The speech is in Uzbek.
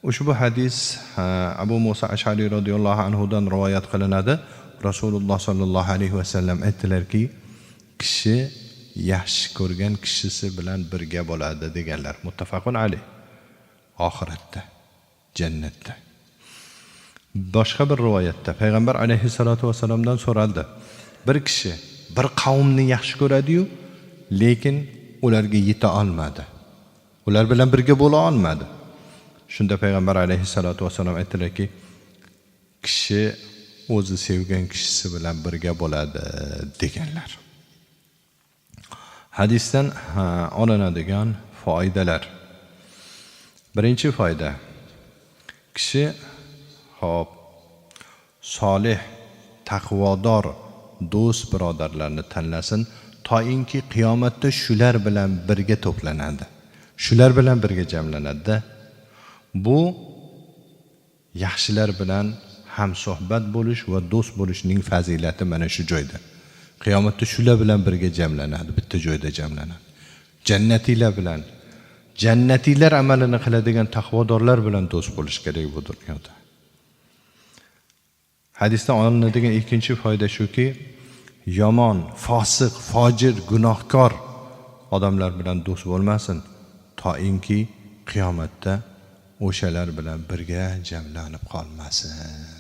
Ushbu hadis Abu Musa Ash'ari radhiyallohu anhudan rivoyat qilinadi. Rasululloh sallallohu alayhi vasallam aytdilarki, kishi yaxshi ko'rgan kishisi bilan birga bo'ladi deganlar. Muttafaqun alayh. Oxiratda, jannatda. Boshqa bir rivoyatda payg'ambar alayhisolatu vasallamdan so'raldi. Bir kishi bir qavmni yaxshi ko'radi-yu, lekin ularga yeta olmadi. Ular bilan birga bo'la olmadi. Shunda payg'ambar alayhisolatu vasallam aytdilarki, kishi o'zi sevgan kishisi bilan birga bo'ladi deganlar. Hadisdan olinadigan foydalar. Birinchi foyda. Kishi solih, taqvodor do'st birodarlarni tanlasin, toinki qiyomatda shular bilan birga to'planadi. Shular bilan birga jamlanadi. Bu yaxshilar bilan hamsuhbat bo'lish va do'st bo'lishning fazilati mana shu joyda. Qiyomatda shular bilan birga jamlanadi, bitta joyda jamlanadi. Jannatilar bilan, jannatilar amalini qiladigan taqvodorlar bilan do'st bo'lish kerak bu dunyoda. Hadisdan olinadigan ikkinchi foyda shuki, yomon, fosiq, fojir, gunohkor odamlar bilan do'st bo'lmasin, toinki qiyomatda o'shalar bilan birga jamlanib qolmasin.